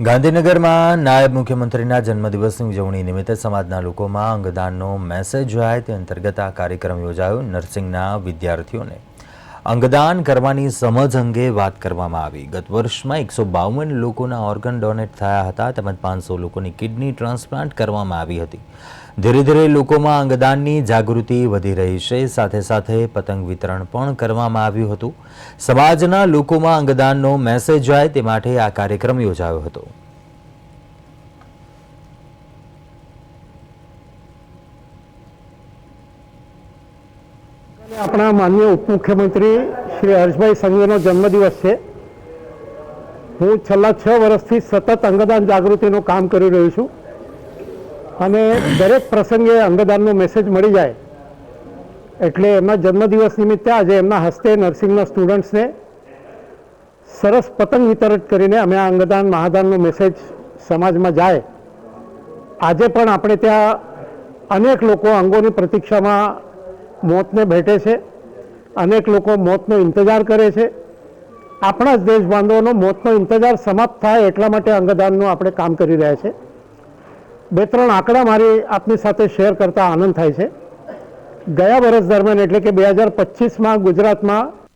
ગાંધીનગરમાં નાયબ મુખ્યમંત્રીના જન્મદિવસની ઉજવણી નિમિત્તે સમાજના લોકોમાં અંગદાનનો મેસેજ જાય તે અંતર્ગત આ કાર્યક્રમ યોજાયો। નર્સિંગના વિદ્યાર્થીઓને અંગદાન કરવાની સમજ અંગે વાત કરવામાં આવી। ગત વર્ષમાં 152 લોકોના ઓર્ગન ડોનેટ થયા હતા તેમજ 500 લોકોની કિડની ટ્રાન્સપ્લાન્ટ કરવામાં આવી હતી। ધીરે ધીરે લોકોમાં અંગદાનની જાગૃતિ વધી રહી છે। સાથે સાથે પતંગ વિતરણ પણ કરવામાં આવ્યું હતું। સમાજના લોકોમાં અંગદાનનો મેસેજ જાય તે માટે આ કાર્યક્રમ યોજાયો હતો। अपना माननीय उपमुख्यमंत्री श्री हर्षभाई संघवीनो जन्मदिवस है। हूँ छेल्ला 6 वर्षथी सतत अंगदान जागृतिનું काम કરી રહ્યો છું અને દરેક પ્રસંગે અંગદાનનો મેસેજ મળી જાય એટલે એમના જન્મદિવસ નિમિત્તે આજે એમના હસ્તે નર્સિંગના સ્ટુડન્ટ્સને સરસ પતંગ વિતરણ કરીને અમે આ અંગદાન મહાદાનનો મેસેજ સમાજમાં જાય। આજે પણ આપણે ત્યાં અનેક લોકો અંગોની પ્રતીક્ષામાં મોતને ભેટે છે, અનેક લોકો મોતનો ઇંતજાર કરે છે। આપણા જ દેશ બાંધવોનો મોતનો ઇંતજાર સમાપ્ત થાય એટલા માટે અંગદાનનું આપણે કામ કરી રહ્યા છે। 2-3 આંકડા મારી આપની સાથે શેર કરતા આનંદ થાય છે। ગયા વર્ષ દરમિયાન એટલે કે 2025માં ગુજરાતમાં